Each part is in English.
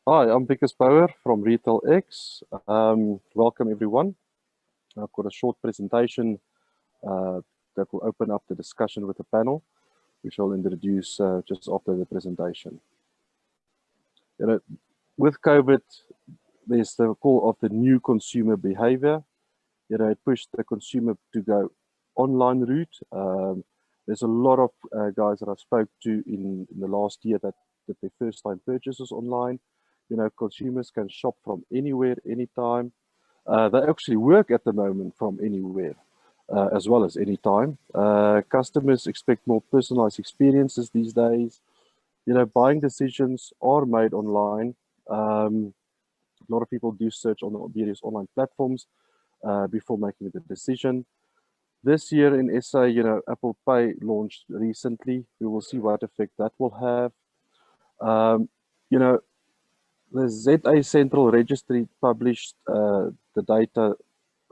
Hi, I'm Vikas Bauer from Retail X. Welcome everyone. I've got a short presentation that will open up the discussion with the panel, which I'll introduce just after the presentation. You know, with COVID, there's the call of the new consumer behavior. It pushed the consumer to go online route. There's a lot of guys that I've spoke to in the last year that their first time purchases online. Consumers can shop from anywhere, anytime. They actually work at the moment from anywhere, as well as anytime. Customers expect more personalized experiences these days. Buying decisions are made online. A lot of people do search on the various online platforms before making the decision. This year in SA, Apple Pay launched recently. We will see what effect that will have. The ZA Central Registry published the data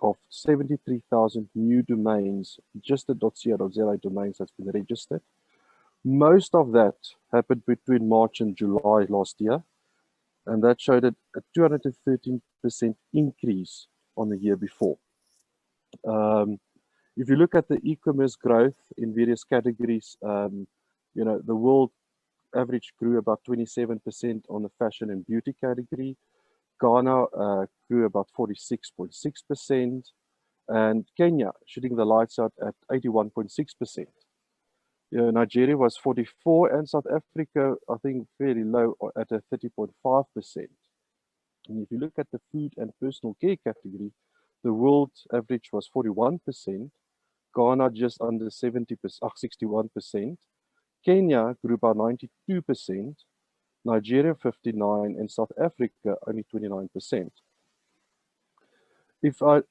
of 73,000 new domains, just the .co.za domains that's been registered. Most of that happened between March and July last year, and that showed a 213% increase on the year before. If you look at the e-commerce growth in various categories, the world average grew about 27% on the fashion and beauty category. Ghana grew about 46.6%, and Kenya shooting the lights out at 81.6%. Nigeria was 44%, and South Africa, I think, fairly low at a 30.5%. And if you look at the food and personal care category, the world average was 41%, Ghana just under 61%. Kenya grew by 92%, Nigeria 59%, and South Africa only 29%. If I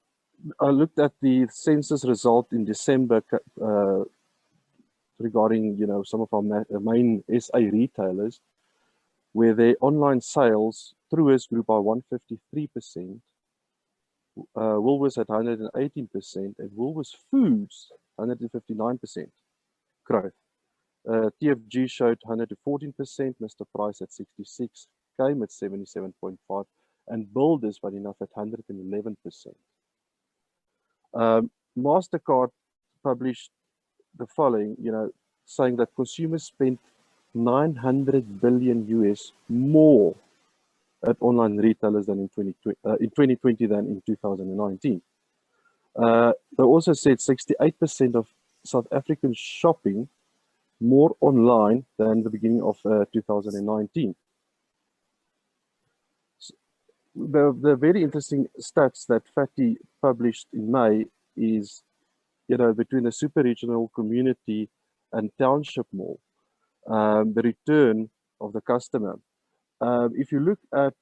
looked at the census result in December regarding some of our main SA retailers, where their online sales through us grew by 153%, Woolworths at 118%, and Woolworths Foods 159% growth. TFG showed 114%, Mr. Price at 66, Came at 77.5, and Builders, funny enough, at 111%. MasterCard published the following, saying that consumers spent 900 billion US more at online retailers than in 2020 than in 2019. They also said 68% of South African shopping more online than the beginning of 2019. The very interesting stats that FATI published in May is, between the super regional, community, and township mall, the return of the customer. If you look at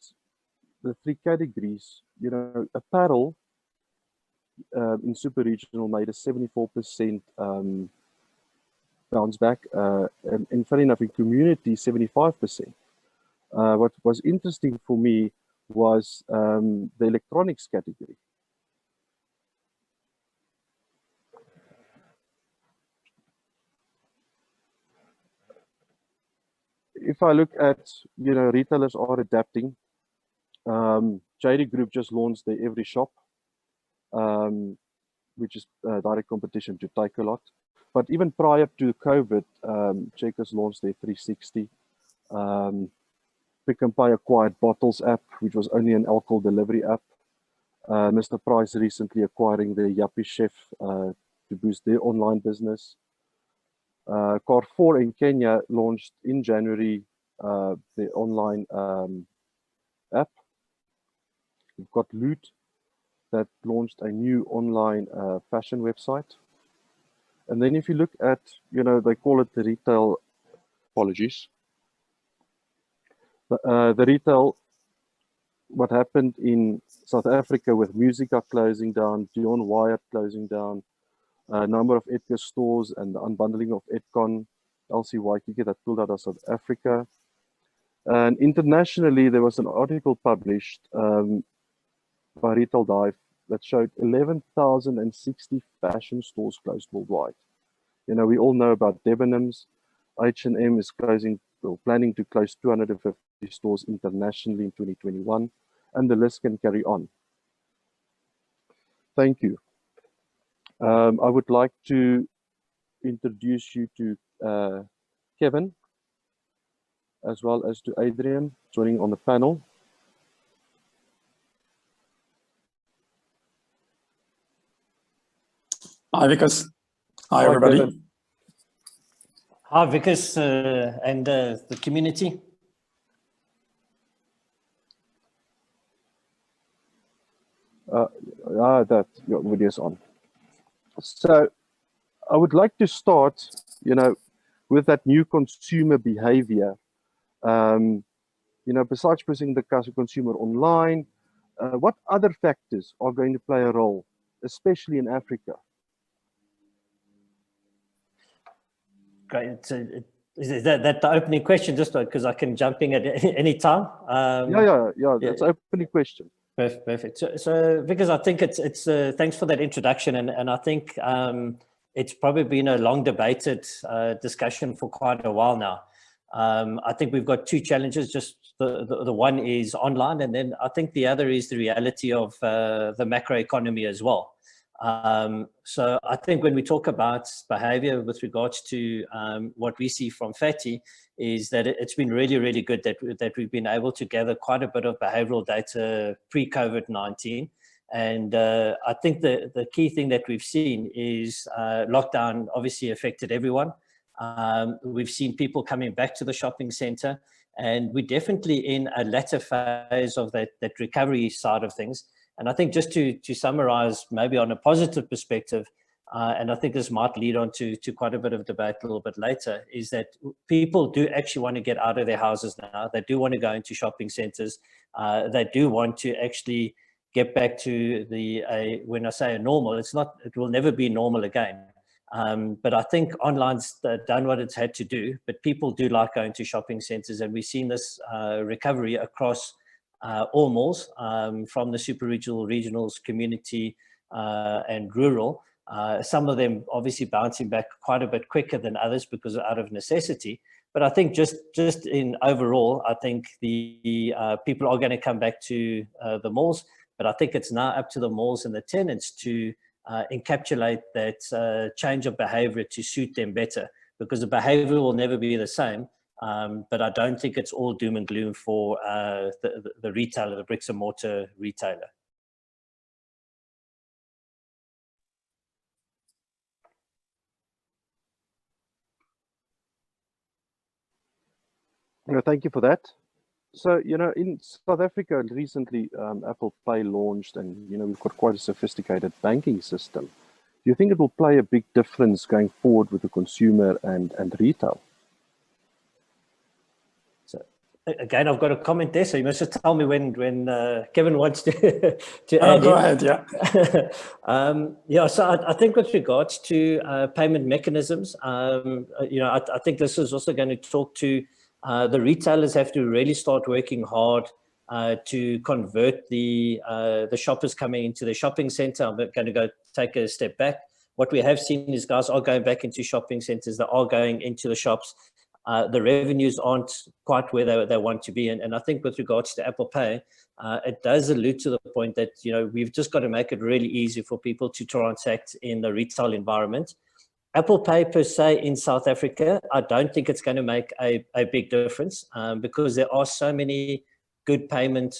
the three categories, apparel in super regional made a 74% bounce back, and funny enough, in community, 75%. What was interesting for me was the electronics category. If I look at, retailers are adapting. JD Group just launched their Every Shop, which is direct competition to Takealot. But even prior to COVID, Checkers launched their 360. Pick n Pay acquired Bottles app, which was only an alcohol delivery app. Mr. Price recently acquiring the Yappy Chef to boost their online business. Carrefour in Kenya launched in January their online app. We've got Loot that launched a new online fashion website. And then if you look at, they call it the retail, apologies. The retail, what happened in South Africa with Musica closing down, Dion Wyatt closing down, a number of Edgar stores and the unbundling of Edcon, LC Waikiki that pulled out of South Africa. And internationally, there was an article published by Retail Dive that showed 11,060 fashion stores closed worldwide. We all know about Debenhams. H&M is closing, or planning to close 250 stores internationally in 2021, and the list can carry on. Thank you. I would like to introduce you to Kevin, as well as to Adrian, joining on the panel. Hi, Vikas. Hi, everybody. Kevin. Hi, Vikas, and the community. That your video is on. So I would like to start, with that new consumer behavior. Besides pushing the consumer online, what other factors are going to play a role, especially in Africa? Great. Is that the opening question? Just because I can jump in at any time. Yeah. That's an opening question. Perfect. So because I think it's thanks for that introduction, and I think it's probably been a long debated discussion for quite a while now. I think we've got two challenges. Just the one is online, and then I think the other is the reality of the macroeconomy as well. So I think when we talk about behavior with regards to what we see from FATI is that it's been really, really good that we've been able to gather quite a bit of behavioral data pre-COVID-19. And I think the key thing that we've seen is lockdown obviously affected everyone. We've seen people coming back to the shopping center, and we're definitely in a latter phase of that recovery side of things. And I think just to summarize, maybe on a positive perspective, and I think this might lead on to quite a bit of debate a little bit later, is that people do actually want to get out of their houses now. They do want to go into shopping centers. They do want to actually get back to when I say a normal, it will never be normal again. But I think online's done what it's had to do, but people do like going to shopping centers, and we've seen this recovery across all malls, from the super regional, regionals, community, and rural. Some of them obviously bouncing back quite a bit quicker than others because out of necessity. But I think just in overall, I think the people are going to come back to the malls. But I think it's now up to the malls and the tenants to encapsulate that change of behavior to suit them better, because the behavior will never be the same. But I don't think it's all doom and gloom for the retailer, the bricks and mortar retailer. Thank you for that. So, in South Africa recently, Apple Pay launched, and, we've got quite a sophisticated banking system. Do you think it will play a big difference going forward with the consumer and retail? So, again, I've got a comment there, so you must just tell me when Kevin wants to add go ahead, yeah. Yeah, so I think with regards to payment mechanisms, I think this is also going to talk to the retailers have to really start working hard to convert the shoppers coming into the shopping center. I'm going to go take a step back. What we have seen is guys are going back into shopping centers. They are going into the shops. The revenues aren't quite where they want to be. And I think with regards to Apple Pay, it does allude to the point that, we've just got to make it really easy for people to transact in the retail environment. Apple Pay per se in South Africa, I don't think it's going to make a big difference because there are so many good payment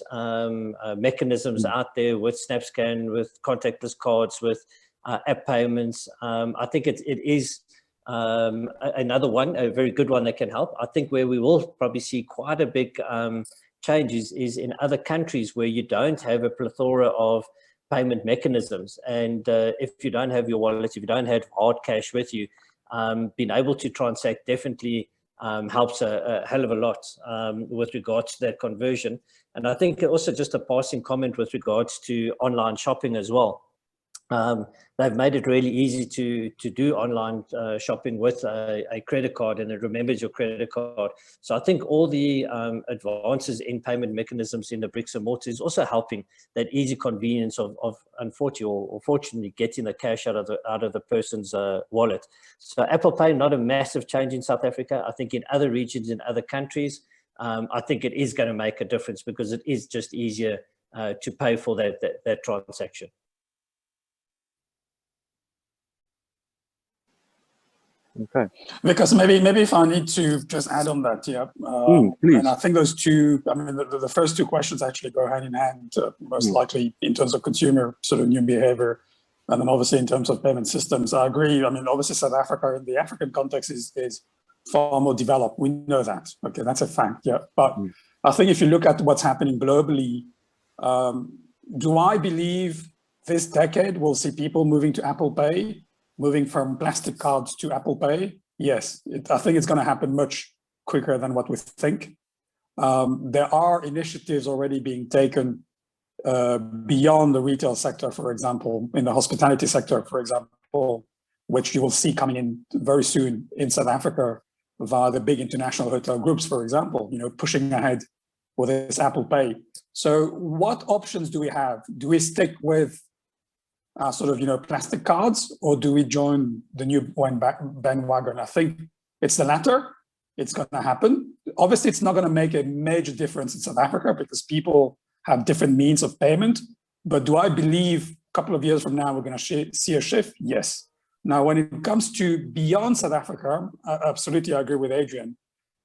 mechanisms out there with SnapScan, with contactless cards, with app payments. I think it is another one, a very good one that can help. I think where we will probably see quite a big change is in other countries where you don't have a plethora of payment mechanisms. And if you don't have your wallet, if you don't have hard cash with you, being able to transact definitely helps a hell of a lot with regards to that conversion. And I think also just a passing comment with regards to online shopping as well. They've made it really easy to do online shopping with a credit card, and it remembers your credit card. So I think all the advances in payment mechanisms in the bricks and mortar is also helping that easy convenience of unfortunately or fortunately getting the cash out of the person's wallet. So Apple Pay, not a massive change in South Africa. I think in other regions, in other countries, I think it is going to make a difference because it is just easier to pay for that transaction. Okay. Because maybe if I need to just add on that, yeah. Please. And I think those two, I mean, the first two questions actually go hand in hand, most likely in terms of consumer sort of new behavior. And then obviously in terms of payment systems, I agree. I mean, obviously South Africa in the African context is far more developed. We know that. Okay, that's a fact. Yeah. But I think if you look at what's happening globally, do I believe this decade we'll see people moving to Apple Pay, moving from plastic cards to Apple Pay? Yes, I think it's going to happen much quicker than what we think. There are initiatives already being taken beyond the retail sector, for example, in the hospitality sector, for example, which you will see coming in very soon in South Africa via the big international hotel groups, for example, pushing ahead with this Apple Pay. So what options do we have? Do we stick with sort of, plastic cards, or do we join the new bandwagon? I think it's the latter. It's going to happen. Obviously, it's not going to make a major difference in South Africa because people have different means of payment. But do I believe a couple of years from now we're going to see a shift? Yes. Now, when it comes to beyond South Africa, absolutely, I agree with Adrian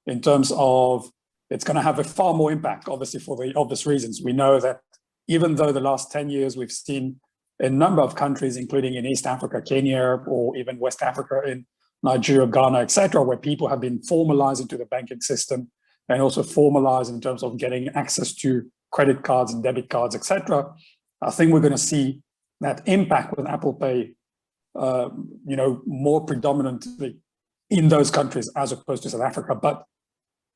in terms of it's going to have a far more impact, obviously, for the obvious reasons. We know that even though the last 10 years we've seen a number of countries, including in East Africa, Kenya, or even West Africa, in Nigeria, Ghana, etc., where people have been formalized into the banking system and also formalized in terms of getting access to credit cards and debit cards, etc. I think we're going to see that impact with Apple Pay, more predominantly in those countries as opposed to South Africa. But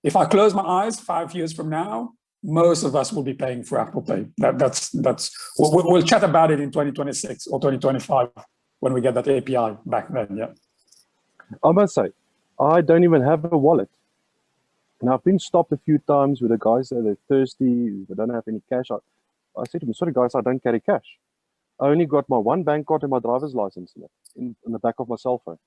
if I close my eyes 5 years from now, most of us will be paying for Apple Pay. We'll chat about it in 2026 or 2025 when we get that API back then. Yeah. I must say, I don't even have a wallet. Now, I've been stopped a few times with the guys that are thirsty, they don't have any cash. I said to them, sorry guys, I don't carry cash. I only got my one bank card and my driver's license in the back of my cell phone.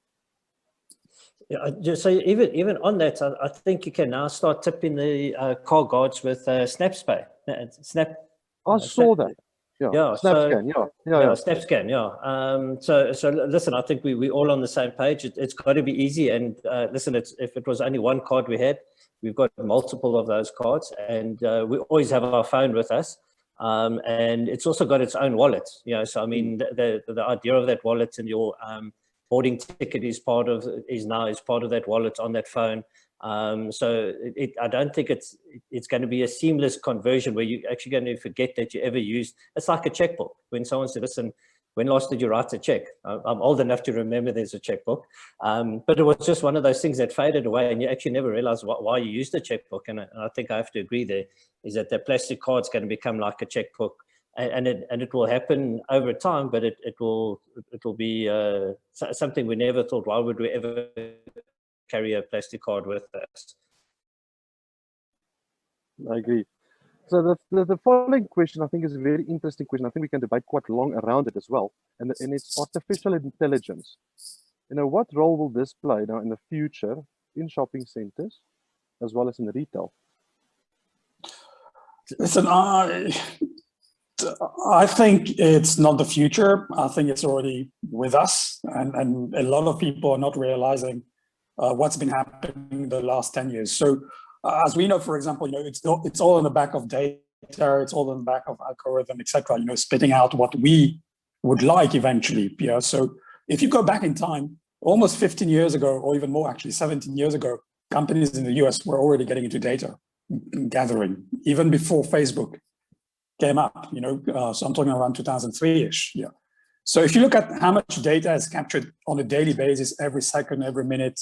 Yeah, just so even on that, I think you can now start tipping the car guards with SnapSpay. I saw that. Yeah. SnapScan. Yeah. SnapScan. Yeah. So listen, I think we all on the same page. It's got to be easy. And listen, if it was only one card we had, we've got multiple of those cards, and we always have our phone with us. And it's also got its own wallet. So I mean, the idea of that wallet and your boarding ticket is part of that wallet on that phone. So I don't think it's going to be a seamless conversion where you're actually going to forget that you ever used. It's like a checkbook. When someone said, listen, when last did you write a check? I'm old enough to remember there's a checkbook. But it was just one of those things that faded away and you actually never realized why you used a checkbook. And I think I have to agree there is that the plastic card's going to become like a checkbook. And it will happen over time, but it will be something we never thought. Why would we ever carry a plastic card with us? I agree. So the following question, I think, is a very interesting question. I think we can debate quite long around it as well. And it's artificial intelligence. What role will this play now in the future in shopping centers as well as in retail? Listen, I think it's not the future. I think it's already with us. And a lot of people are not realizing what's been happening the last 10 years. So as we know, for example, it's all on the back of data. It's all on the back of algorithm, etc. Spitting out what we would like eventually. Yeah. So if you go back in time, almost 15 years ago, or even more, actually 17 years ago, companies in the US were already getting into data gathering, even before Facebook came up, so I'm talking around 2003-ish. Yeah. So if you look at how much data is captured on a daily basis, every second, every minute,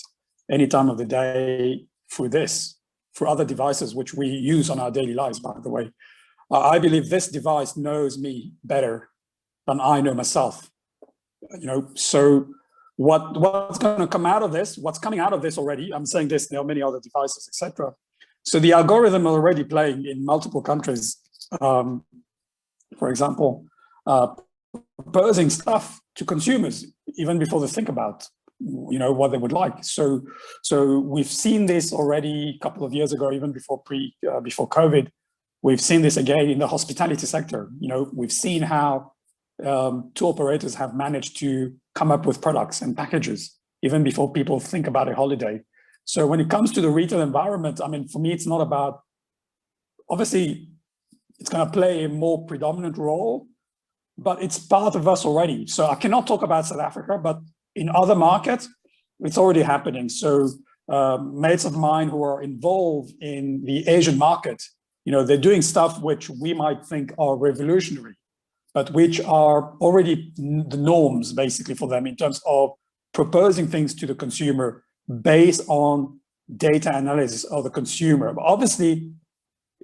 any time of the day through other devices, which we use on our daily lives, by the way, I believe this device knows me better than I know myself. So what's going to come out of this? What's coming out of this already? I'm saying this, there are many other devices, etc. So the algorithm is already playing in multiple countries. For example, proposing stuff to consumers even before they think about what they would like. So we've seen this already a couple of years ago, even before before COVID. We've seen this again in the hospitality sector. We've seen how tour operators have managed to come up with products and packages even before people think about a holiday. So when it comes to the retail environment, I mean, for me, it's not about, obviously, it's going to play a more predominant role, but it's part of us already. So I cannot talk about South Africa, but in other markets, it's already happening. So mates of mine who are involved in the Asian market, they're doing stuff which we might think are revolutionary, but which are already the norms basically for them in terms of proposing things to the consumer based on data analysis of the consumer. But obviously,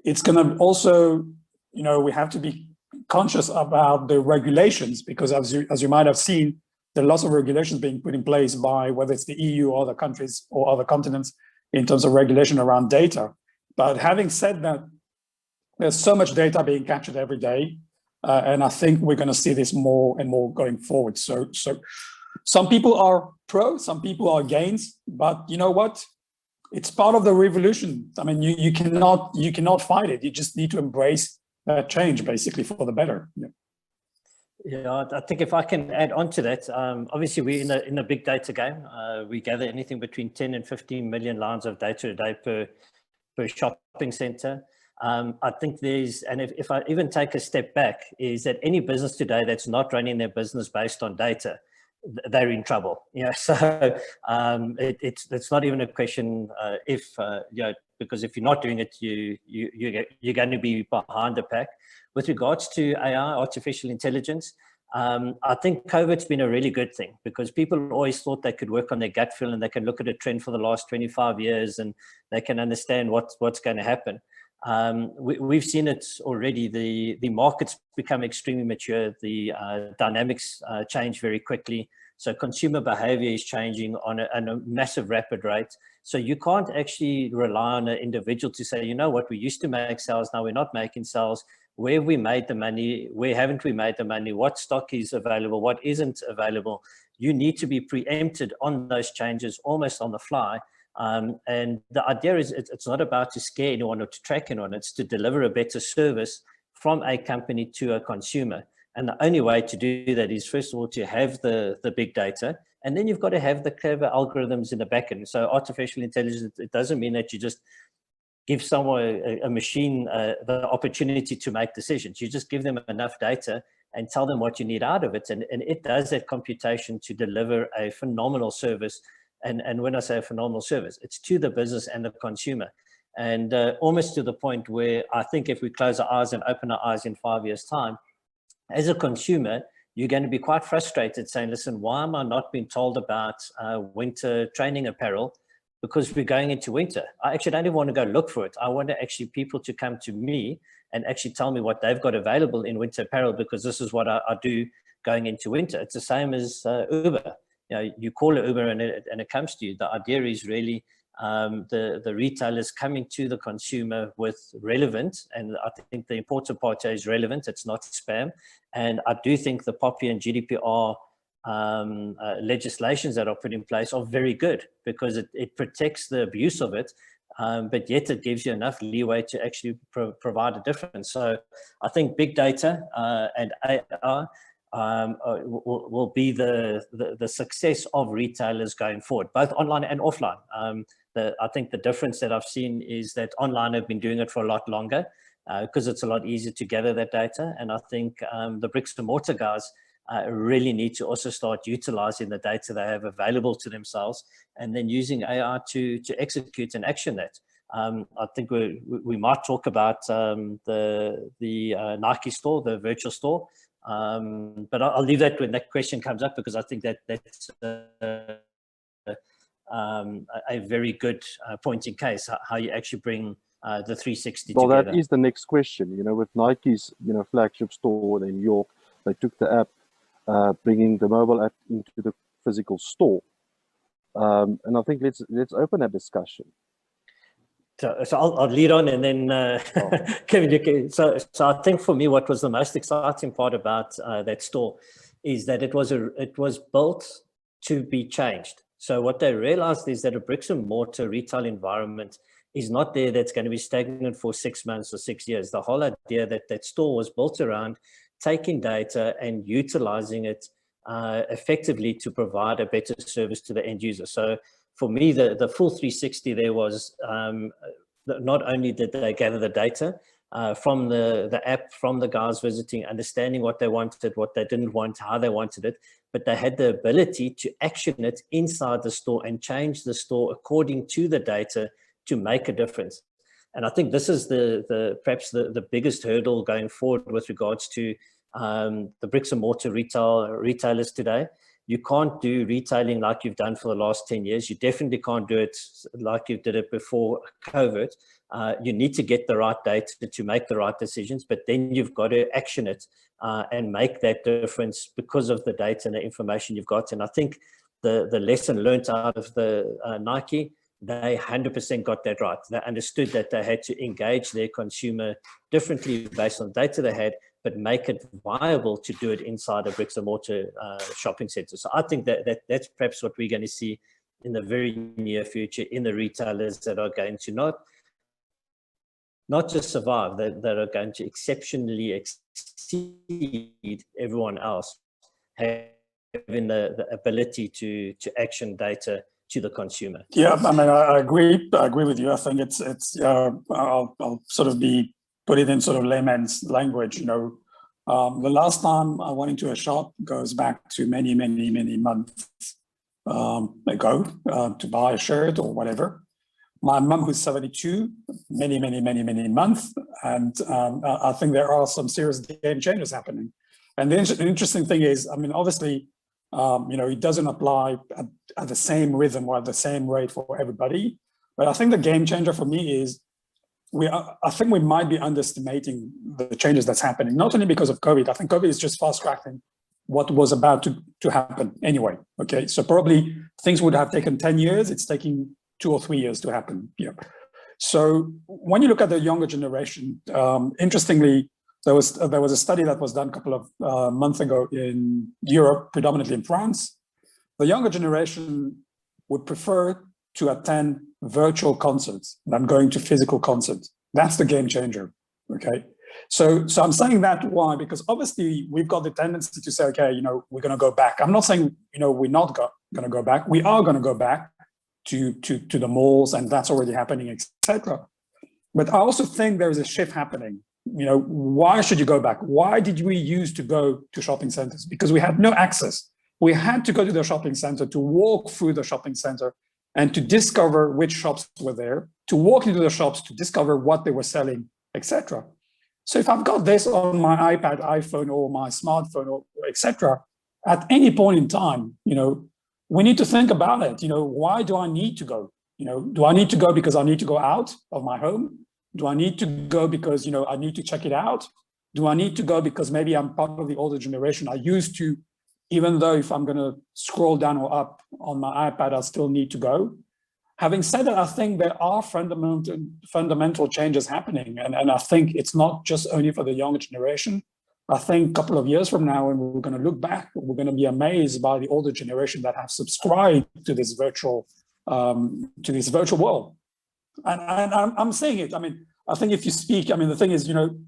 it's going to also, we have to be conscious about the regulations, because as you might have seen, there are lots of regulations being put in place by whether it's the EU or other countries or other continents in terms of regulation around data. But having said that, there's so much data being captured every day. And I think we're going to see this more and more going forward. So some people are pro, some people are against, but you know what? It's part of the revolution. I mean, you cannot fight it. You just need to embrace that change, basically, for the better. Yeah, I think if I can add on to that, obviously we're in a big data game. We gather anything between 10 and 15 million lines of data a day per shopping center. I think if I even take a step back, is that any business today that's not running their business based on data, they're in trouble. So it's not even a question because if you're not doing it, you're going to be behind the pack. With regards to AI, artificial intelligence, I think COVID's been a really good thing, because people always thought they could work on their gut feel and they can look at a trend for the last 25 years and they can understand what's going to happen. We've seen it already. The markets become extremely mature. The dynamics change very quickly. So consumer behavior is changing on a massive rapid rate. So you can't actually rely on an individual to say, what, we used to make sales, now we're not making sales. Where have we made the money? Where haven't we made the money? What stock is available? What isn't available? You need to be preempted on those changes almost on the fly. And the idea is it's not about to scare anyone or to track anyone. It's to deliver a better service from a company to a consumer. And the only way to do that is, first of all, to have the big data. And then you've got to have the clever algorithms in the back end. So artificial intelligence, it doesn't mean that you just give someone, a machine, the opportunity to make decisions. You just give them enough data and tell them what you need out of it. And it does that computation to deliver a phenomenal service. And when I say a phenomenal service, it's to the business and the consumer. And almost to the point where I think if we close our eyes and open our eyes in 5 years' time, as a consumer, you're going to be quite frustrated saying, listen, why am I not being told about winter training apparel? Because we're going into winter. I actually don't even want to go look for it. I want actually people to come to me and actually tell me what they've got available in winter apparel, because this is what I do going into winter. It's the same as Uber. You call it Uber and it comes to you. The idea is really the retailers coming to the consumer with relevant, and I think the important part is relevant. It's not spam. And I do think the POPI and GDPR legislations that are put in place are very good, because it protects the abuse of it, but yet it gives you enough leeway to actually provide a difference. So I think big data and AI will be the success of retailers going forward, both online and offline. I think the difference that I've seen is that online have been doing it for a lot longer because it's a lot easier to gather that data. And I think the bricks and mortar guys really need to also start utilizing the data they have available to themselves and then using AI to execute and action that. I think we might talk about the Nike store, the virtual store, but I'll leave that when that question comes up, because I think that's a very good point in case, how you actually bring the 360 well, together. That is the next question. With Nike's flagship store in New York, they took the app, bringing the mobile app into the physical store, and I think let's open that discussion. So I'll lead on, and then Kevin, so I think for me, what was the most exciting part about that store is that it was built to be changed. So what they realized is that a bricks and mortar retail environment is not there that's going to be stagnant for 6 months or 6 years. The whole idea that that store was built around taking data and utilizing it effectively to provide a better service to the end user. So for me, the full 360 there was not only did they gather the data from the app, from the guys visiting, understanding what they wanted, what they didn't want, how they wanted it, but they had the ability to action it inside the store and change the store according to the data to make a difference. And I think this is perhaps the biggest hurdle going forward with regards to the bricks and mortar retailers today. You can't do retailing like you've done for the last 10 years. You definitely can't do it like you did it before COVID. You need to get the right data to make the right decisions, but then you've got to action it and make that difference because of the data and the information you've got. And I think the lesson learned out of the Nike, they 100% got that right. They understood that they had to engage their consumer differently based on the data they had, but make it viable to do it inside a bricks and mortar shopping center. So I think that's perhaps what we're going to see in the very near future in the retailers that are going to not just survive, that are going to exceptionally exceed everyone else, having the ability to action data to the consumer. Yeah, I mean, I agree with you. I think it's I'll sort of put it in sort of layman's language. You know, the last time I went into a shop goes back to many months ago to buy a shirt or whatever. My mum, who's 72, many months, and I think there are some serious game changers happening. And the interesting thing is, I mean, obviously, you know, it doesn't apply at the same rhythm or at the same rate for everybody. But I think the game changer for me is I think we might be underestimating the changes that's happening, not only because of COVID. I think COVID is just fast-tracking what was about to happen anyway. Okay, so probably things would have taken 10 years. It's taking 2 or 3 years to happen. Yeah. So when you look at the younger generation, interestingly, there was a study that was done a couple of months ago in Europe, predominantly in France. The younger generation would prefer to attend virtual concerts than going to physical concerts. That's the game changer. Okay. So I'm saying that why? Because obviously we've got the tendency to say, okay, you know, we're going to go back. I'm not saying, you know, we're not going to go back. We are going to go back to the malls, and that's already happening, etc. But I also think there is a shift happening. You know, why should you go back? Why did we used to go to shopping centers? Because we had no access. We had to go to the shopping center, to walk through the shopping center and to discover which shops were there, to walk into the shops, to discover what they were selling, etc. So if I've got this on my iPad, iPhone, or my smartphone, or etc., at any point in time, you know, we need to think about it. You know, why do I need to go? You know, do I need to go because I need to go out of my home? Do I need to go because, you know, I need to check it out? Do I need to go because maybe I'm part of the older generation? I used to, even though if I'm going to scroll down or up on my iPad, I still need to go. Having said that, I think there are fundamental changes happening. And I think it's not just only for the younger generation. I think a couple of years from now, when we're going to look back, we're going to be amazed by the older generation that have subscribed to this virtual world. And I'm saying it. I mean, I think if you speak, I mean, the thing is, you know,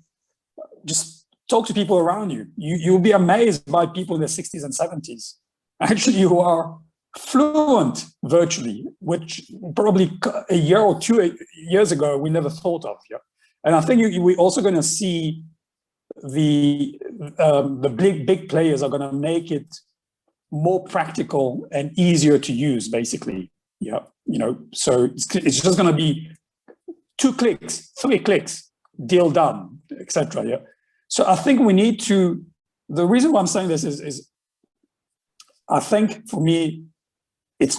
just talk to people around you. You'll be amazed by people in their 60s and 70s, actually, who are fluent virtually, which probably a year or 2 years ago we never thought of. Yeah, and I think we're also going to see the big players are going to make it more practical and easier to use, basically. Yeah, you know, so it's just going to be 2 clicks, 3 clicks, deal done, etc. Yeah. So I think we need to. The reason why I'm saying this is I think for me,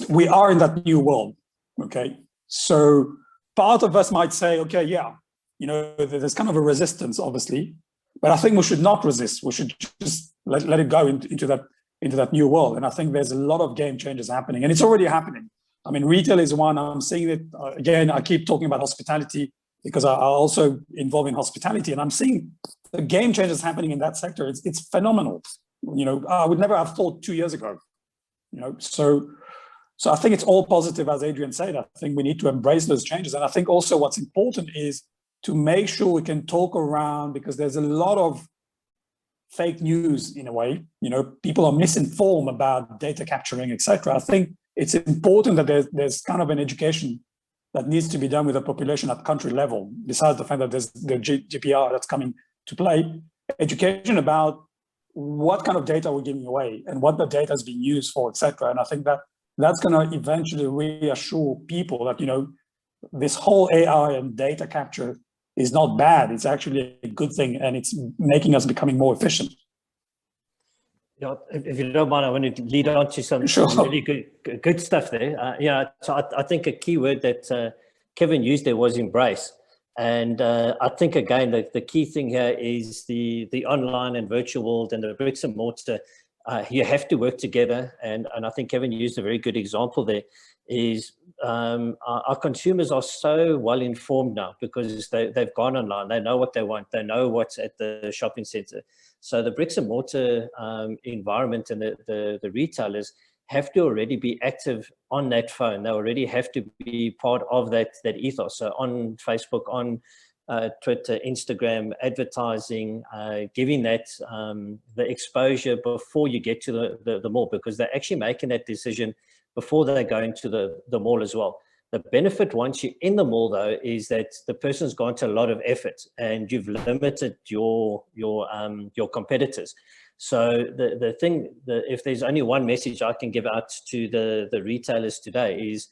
we are in that new world. Okay. So part of us might say, okay, yeah, you know, there's kind of a resistance, obviously, but I think we should not resist. We should just let it go into that new world. And I think there's a lot of game changes happening, and it's already happening. I mean, retail is one. I'm seeing it again. I keep talking about hospitality because I also involved in hospitality, and I'm seeing the game changes happening in that sector. It's phenomenal. You know, I would never have thought 2 years ago. You know, so So I think it's all positive, as Adrian said. I think we need to embrace those changes. And I think also what's important is to make sure we can talk around, because there's a lot of fake news in a way. People are misinformed about data capturing, etc. I think it's important that there's kind of an education that needs to be done with the population at country level, besides the fact that there's the GDPR that's coming to play. Education about what kind of data we're giving away and what the data is being used for, etc. And I think that that's going to eventually reassure people that, this whole AI and data capture is not bad. It's actually a good thing, and it's making us becoming more efficient. Yeah, if you don't mind, I want to lead on to some really good stuff there. So I think a key word that Kevin used there was embrace. And I think, again, the key thing here is the online and virtual world and the bricks and mortar. You have to work together. And I think Kevin used a very good example there, is our consumers are so well informed now because they've gone online. They know what they want. They know what's at the shopping center. So the bricks and mortar environment and the retailers have to already be active on that phone. They already have to be part of that ethos. So on Facebook, on Twitter, Instagram, advertising, giving that the exposure before you get to the mall, because they're actually making that decision before they go into the mall as well. The benefit once you're in the mall, though, is that the person's gone to a lot of effort and you've limited your competitors. So the thing, if there's only one message I can give out to the retailers today, is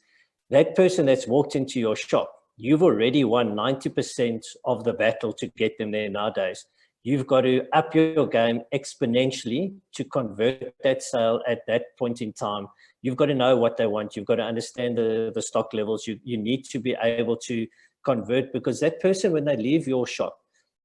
that person that's walked into your shop, you've already won 90% of the battle to get them there nowadays. You've got to up your game exponentially to convert that sale at that point in time. You've got to know what they want. You've got to understand the stock levels. You need to be able to convert, because that person, when they leave your shop,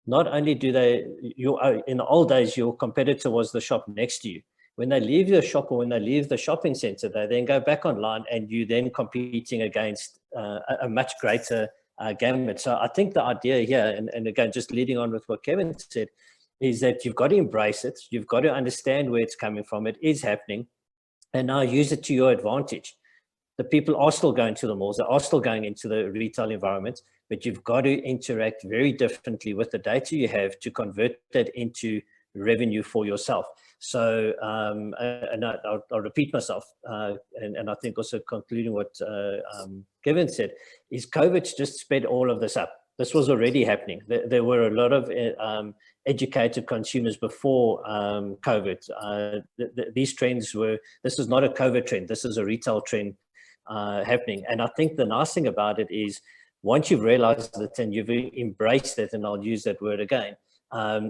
not only do in the old days, your competitor was the shop next to you. When they leave your shop or when they leave the shopping center, they then go back online and you then competing against a much greater gamut. So I think the idea here, and again, just leading on with what Kevin said, is that you've got to embrace it. You've got to understand where it's coming from. It is happening. And now use it to your advantage. The people are still going to the malls. They are still going into the retail environment, but you've got to interact very differently with the data you have to convert that into revenue for yourself. So, and I'll repeat myself, and I think also concluding what Kevin said, is COVID's just sped all of this up. This was already happening. There were a lot of educated consumers before COVID. These trends this is not a COVID trend. This is a retail trend happening. And I think the nice thing about it is, once you've realized it and you've embraced it, and I'll use that word again,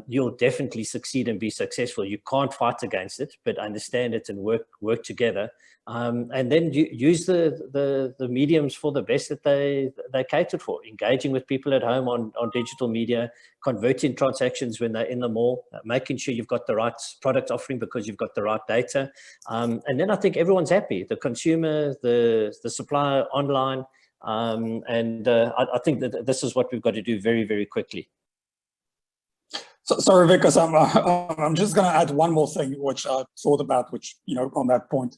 you'll definitely succeed and be successful. You can't fight against it, but understand it and work together. And then use the mediums for the best that they catered for, engaging with people at home on digital media, converting transactions when they're in the mall, making sure you've got the right product offering because you've got the right data. And then I think everyone's happy, the consumer, the supplier, online. And I think that this is what we've got to do very, very quickly. So, sorry, Vikas, I'm just going to add one more thing, which I thought about, which, on that point.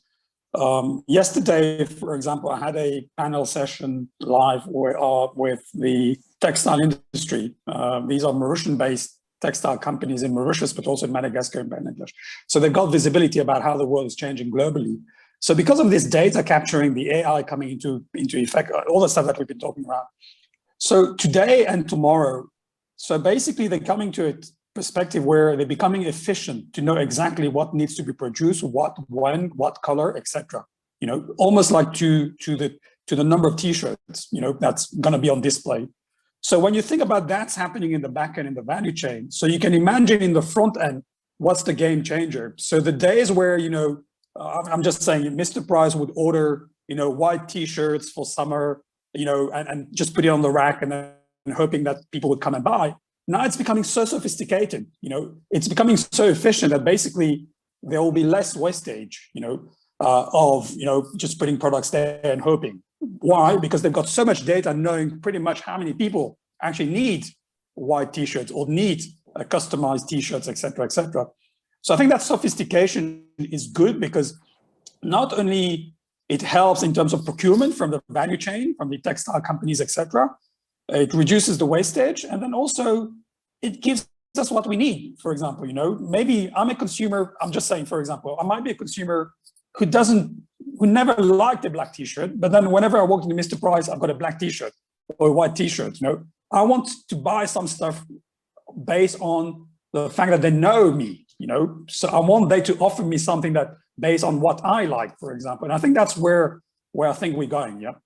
Yesterday, for example, I had a panel session live with the textile industry. These are Mauritian-based textile companies in Mauritius, but also in Madagascar and Bangladesh. So they've got visibility about how the world is changing globally. So because of this data capturing, the AI coming into effect, all the stuff that we've been talking about. So today and tomorrow, so basically they're coming to a perspective where they're becoming efficient to know exactly what needs to be produced, what, when, what color, etc. Almost like to the number of T-shirts, that's going to be on display. So when you think about that's happening in the back end in the value chain, so you can imagine in the front end, what's the game changer? So the days where, I'm just saying Mr. Price would order, white T-shirts for summer, and just put it on the rack and then hoping that people would come and buy. Now it's becoming so sophisticated, it's becoming so efficient that basically there will be less wastage, of, just putting products there and hoping. Why? Because they've got so much data knowing pretty much how many people actually need white T-shirts or need customized T-shirts, etc., etc. So I think that sophistication is good because not only It helps in terms of procurement from the value chain, from the textile companies, etc. It reduces the wastage, and then also it gives us what we need. For example, maybe I'm a consumer. I'm just saying, for example, I might be a consumer who never liked a black T-shirt, but then whenever I walk into Mr. Price, I've got a black T-shirt or a white T-shirt. I want to buy some stuff based on the fact that they know me. So I want they to offer me something that based on what I like, for example. And I think that's where I think we're going. Yeah.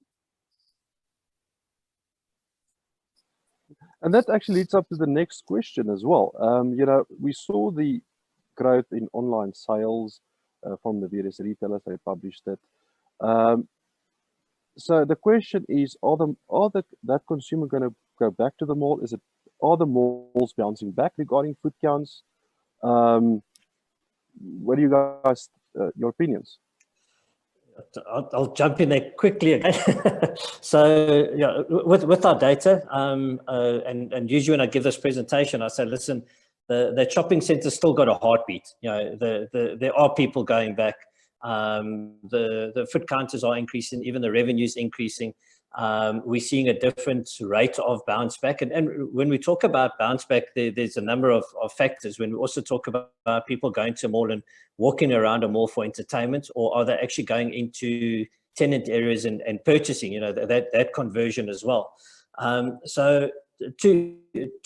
And that actually leads up to the next question as well. We saw the growth in online sales from the various retailers. They published it. So the question is, that consumer going to go back to the mall? Are the malls bouncing back regarding foot counts? What do you guys, your opinions? I'll jump in there quickly again. So yeah, with our data, and usually when I give this presentation, I say, listen, the shopping centre still got a heartbeat. There are people going back. The foot counters are increasing, even the revenue's increasing. We're seeing a different rate of bounce back. And when we talk about bounce back, there's a number of factors. When we also talk about people going to a mall and walking around a mall for entertainment, or are they actually going into tenant areas and purchasing, that conversion as well. So two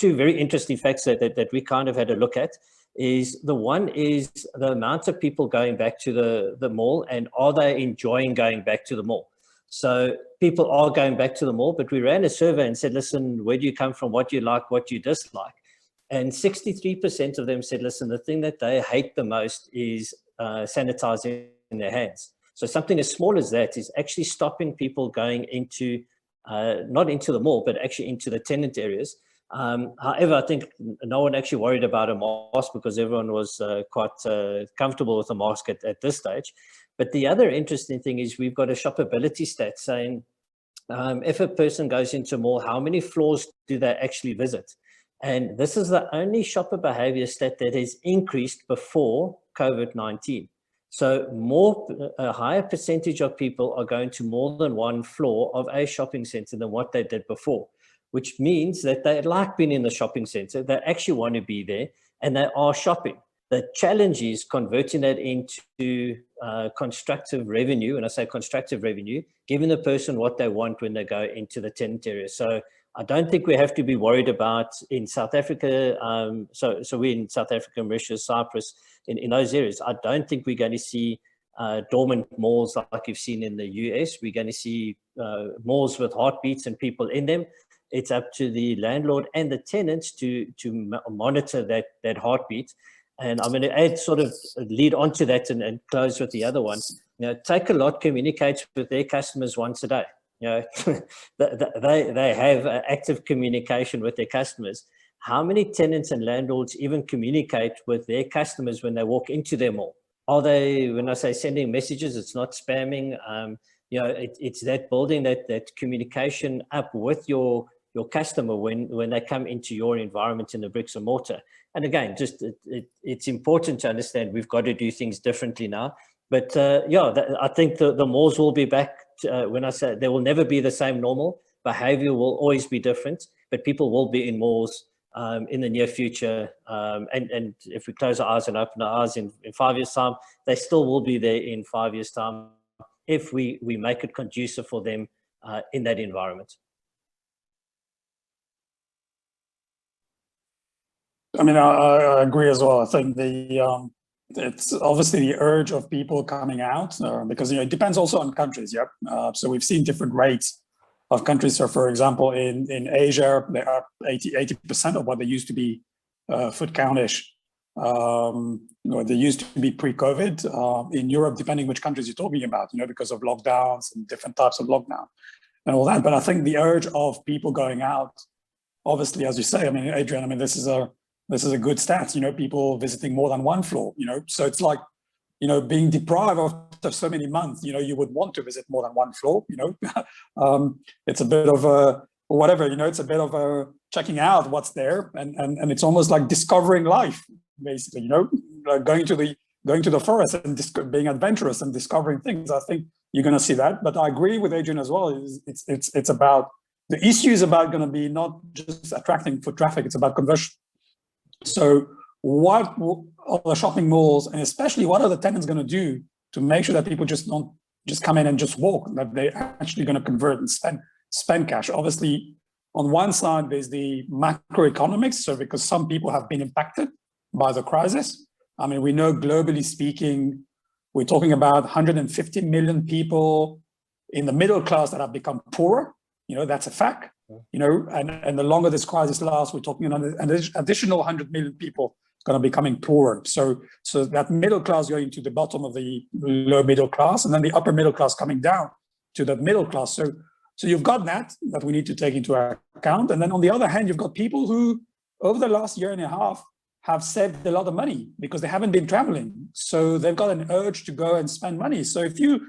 very interesting facts that we kind of had a look at is the one is the amount of people going back to the mall, and are they enjoying going back to the mall? So people are going back to the mall, but we ran a survey and said, listen, where do you come from? What do you like? What do you dislike? And 63% of them said, listen, the thing that they hate the most is sanitizing their hands. So something as small as that is actually stopping people going into, not into the mall, but actually into the tenant areas. However, I think no one actually worried about a mask because everyone was quite comfortable with a mask at this stage. But the other interesting thing is we've got a shoppability stat saying if a person goes into a mall, how many floors do they actually visit? And this is the only shopper behavior stat that has increased before COVID-19. So a higher percentage of people are going to more than one floor of a shopping center than what they did before, which means that they like being in the shopping center. They actually want to be there and they are shopping. The challenge is converting that into constructive revenue. And I say constructive revenue, giving the person what they want when they go into the tenant area. So I don't think we have to be worried about in South Africa. So we're in South Africa, Mauritius, Cyprus, in those areas. I don't think we're going to see dormant malls like you've seen in the US. We're going to see malls with heartbeats and people in them. It's up to the landlord and the tenants to monitor that heartbeat. And I'm going to add sort of lead onto that and close with the other one. Take a Lot communicates with their customers once a day. They have active communication with their customers. How many tenants and landlords even communicate with their customers when they walk into their mall? Are they, when I say sending messages, it's not spamming. It's that building that communication up with your customer when they come into your environment in the bricks and mortar. And again, just it's important to understand we've got to do things differently now. But I think the malls will be back. When I say there will never be the same normal, behavior will always be different, but people will be in malls in the near future. And if we close our eyes and open our eyes in 5 years' time, they still will be there in 5 years' time if we make it conducive for them in that environment. I mean, I agree as well. I think it's obviously the urge of people coming out because it depends also on countries. Yep. So we've seen different rates of countries. So, for example, in Asia, they are 80% of what they used to be foot countish. They used to be pre-COVID. In Europe, depending which countries you're talking about, because of lockdowns and different types of lockdown and all that. But I think the urge of people going out, obviously, as you say, I mean, Adrian, this is a good stat, people visiting more than one floor, so it's like, being deprived after so many months, you would want to visit more than one floor, it's a bit of a, whatever, it's a bit of a checking out what's there. And it's almost like discovering life, basically, like going to going to the forest and being adventurous and discovering things. I think you're going to see that. But I agree with Adrian as well. It's about, the issue is about going to be not just attracting foot traffic, it's about conversion. So what are the shopping malls, and especially what are the tenants going to do to make sure that people just don't just come in and just walk, that they're actually going to convert and spend cash? Obviously, on one side, there's the macroeconomics. So because some people have been impacted by the crisis. I mean, we know globally speaking, we're talking about 150 million people in the middle class that have become poorer. You know, that's a fact. You know, and the longer this crisis lasts, we're talking about an additional 100 million people going to be becoming poorer. So that middle class going to the bottom of the low middle class, and then the upper middle class coming down to that middle class. So you've got that we need to take into account. And then on the other hand, you've got people who over the last year and a half have saved a lot of money because they haven't been traveling. So they've got an urge to go and spend money. So if you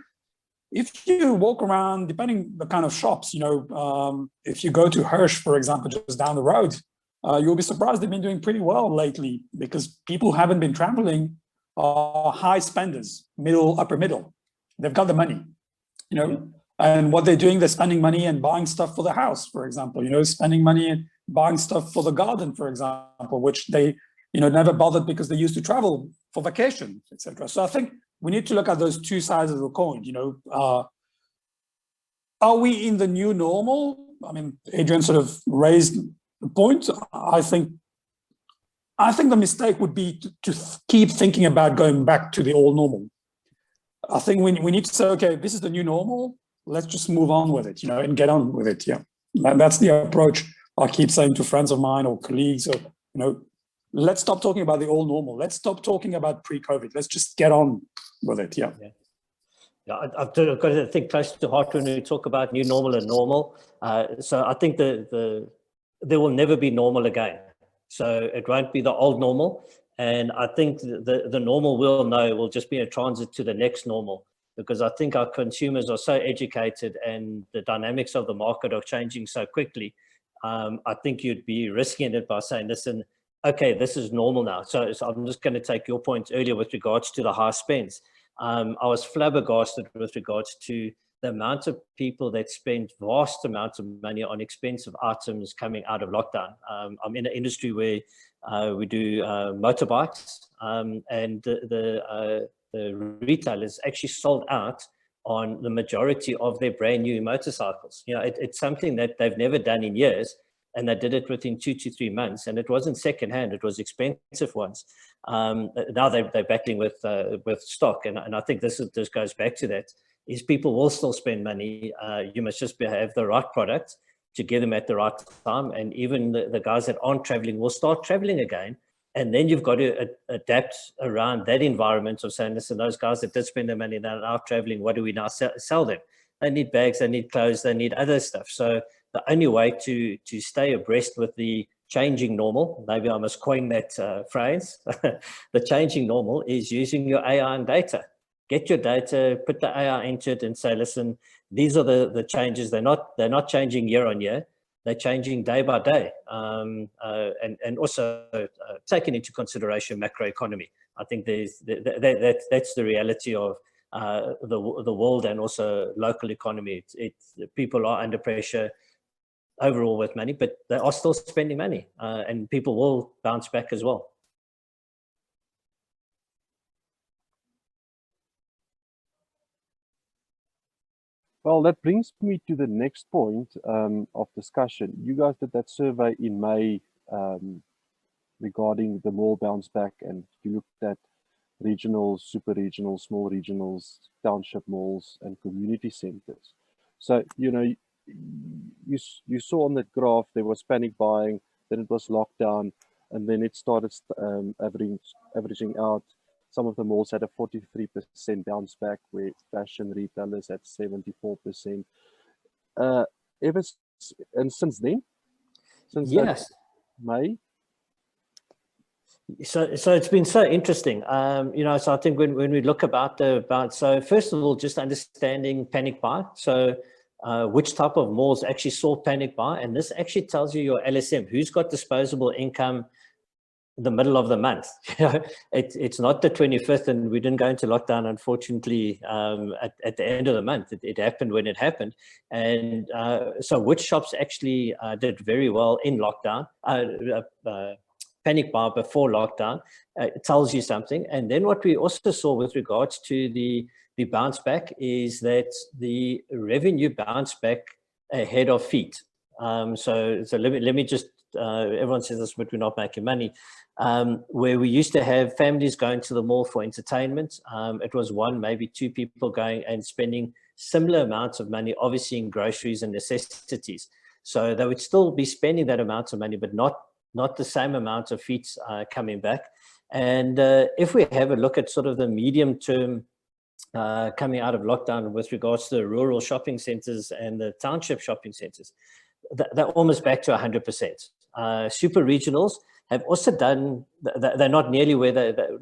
walk around, depending the kind of shops, you know, if you go to Hirsch, for example, just down the road, you'll be surprised they've been doing pretty well lately because people who haven't been traveling are high spenders, upper middle. They've got the money, you know, and what they're doing, they're spending money and buying stuff for the house, for example, you know, spending money and buying stuff for the garden, for example, which they, you know, never bothered because they used to travel for vacation, etc. So I think we need to look at those two sides of the coin. You know, are we in the new normal? I mean, Adrian sort of raised the point. I think the mistake would be to keep thinking about going back to the old normal. I think we need to say, okay, this is the new normal. Let's just move on with it, you know, and get on with it. Yeah, that's the approach I keep saying to friends of mine or colleagues, or, you know, let's stop talking about the old normal. Let's stop talking about pre-COVID. Let's just get on with it. Yeah. I've got to think close to heart when we talk about new normal and normal. So I think there will never be normal again. So it won't be the old normal. And I think the normal we'll know will just be a transit to the next normal, because I think our consumers are so educated and the dynamics of the market are changing so quickly. I think you'd be risking it by saying, listen, okay, this is normal now. So I'm just going to take your point earlier with regards to the high spends. I was flabbergasted with regards to the amount of people that spend vast amounts of money on expensive items coming out of lockdown. I'm in an industry where we do motorbikes, and the retailers actually sold out on the majority of their brand new motorcycles. You know, it's something that they've never done in years. And they did it within 2 to 3 months, and it wasn't secondhand; it was expensive ones. Now they're battling with stock, and I think this goes back to that: is people will still spend money. You must just have the right product to get them at the right time, and even the guys that aren't traveling will start traveling again. And then you've got to adapt around that environment of saying, listen, those guys that did spend their money, they're out traveling. What do we now sell them? They need bags, they need clothes, they need other stuff. So the only way to stay abreast with the changing normal, maybe I must coin that phrase, the changing normal is using your AI and data. Get your data, put the AI into it and say, listen, these are the changes. They're not changing year on year. They're changing day by day. And also taking into consideration macroeconomy. I think that's the reality of the world and also local economy. People are under pressure overall with money, but they are still spending money, and people will bounce back as well. Well, that brings me to the next point of discussion. You guys did that survey in May regarding the mall bounce back, and you looked at regional, super regional, small regionals, township malls, and community centers. So, you know, you saw on that graph there was panic buying, then it was lockdown, and then it started averaging out. Some of the malls had a 43% bounce back, where fashion retailers had 74%. And since then, since yes, May. So it's been so interesting, you know. So I think when we look so first of all, just understanding panic buy. So which type of malls actually saw panic buy, and this actually tells you your LSM, who's got disposable income, the middle of the month. It's not the 25th, and we didn't go into lockdown, unfortunately, at the end of the month. It happened when it happened. And so which shops actually did very well in lockdown, panic buy before lockdown, it tells you something. And then what we also saw with regards to the bounce back is that the revenue bounced back ahead of feet. So let me just, everyone says this, but we're not making money. Where we used to have families going to the mall for entertainment, it was one, maybe two people going and spending similar amounts of money, obviously in groceries and necessities. So they would still be spending that amount of money, but not the same amount of feet coming back. And if we have a look at sort of the medium term coming out of lockdown with regards to the rural shopping centers and the township shopping centers, they're almost back to 100%. Super regionals have also done, they're not nearly where they're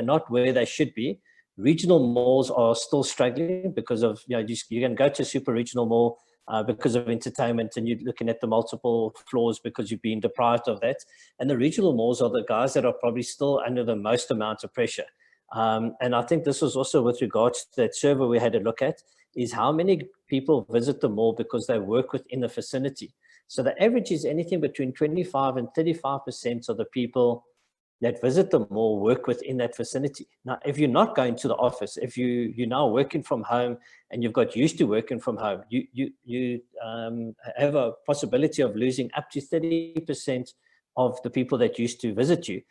not where they should be. Regional malls are still struggling because of, you can go to a super regional mall because of entertainment, and you're looking at the multiple floors because you've been deprived of that. And the regional malls are the guys that are probably still under the most amount of pressure. And I think this was also with regards to that survey we had a look at, is how many people visit the mall because they work within the vicinity. So the average is anything between 25 and 35% of the people that visit the mall work within that vicinity. Now, if you're not going to the office, if you're now working from home and you've got used to working from home, you have a possibility of losing up to 30% of the people that used to visit you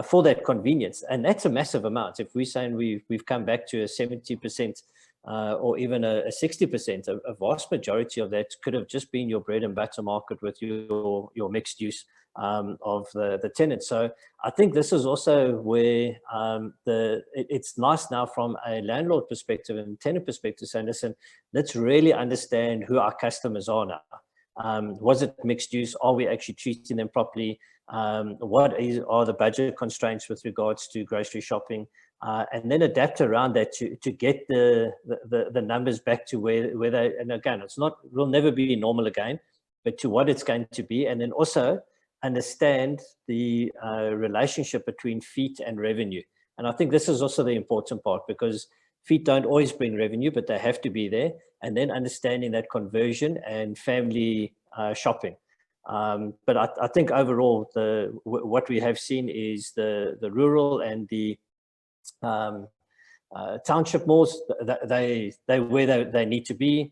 for that convenience. And that's a massive amount. If we're saying we've come back to a 70% or even a 60%, a vast majority of that could have just been your bread and butter market with your mixed use of the tenants. So I think this is also where it's nice now from a landlord perspective and tenant perspective saying, listen, let's really understand who our customers are now. Was it mixed use? Are we actually treating them properly? What are the budget constraints with regards to grocery shopping? And then adapt around that to get the numbers back to where they, and again, will never be normal again, but to what it's going to be. And then also understand the relationship between feet and revenue. And I think this is also the important part, because feet don't always bring revenue, but they have to be there. And then understanding that conversion and family shopping. But I think overall, what we have seen is the rural and the township malls, they where they need to be.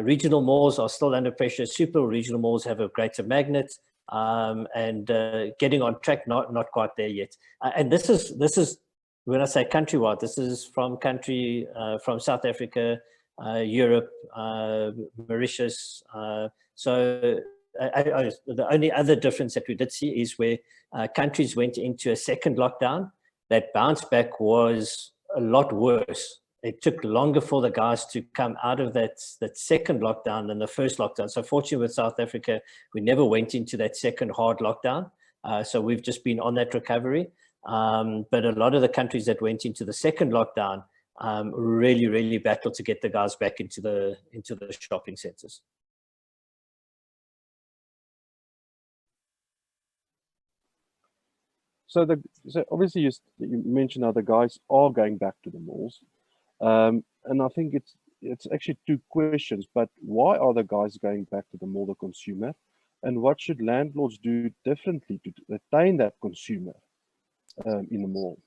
Regional malls are still under pressure. Super regional malls have a greater magnet, and getting on track, not quite there yet. And this is when I say countrywide, this is from South Africa, Europe, Mauritius. So the only other difference that we did see is where countries went into a second lockdown, that bounce back was a lot worse. It took longer for the guys to come out of that second lockdown than the first lockdown. So fortunately with South Africa, we never went into that second hard lockdown. So we've just been on that recovery. But a lot of the countries that went into the second lockdown really, really battled to get the guys back into the shopping centers. So obviously you mentioned how the guys are going back to the malls, and I think it's actually two questions. But why are the guys going back to the mall, the consumer, and what should landlords do differently to retain that consumer in the mall?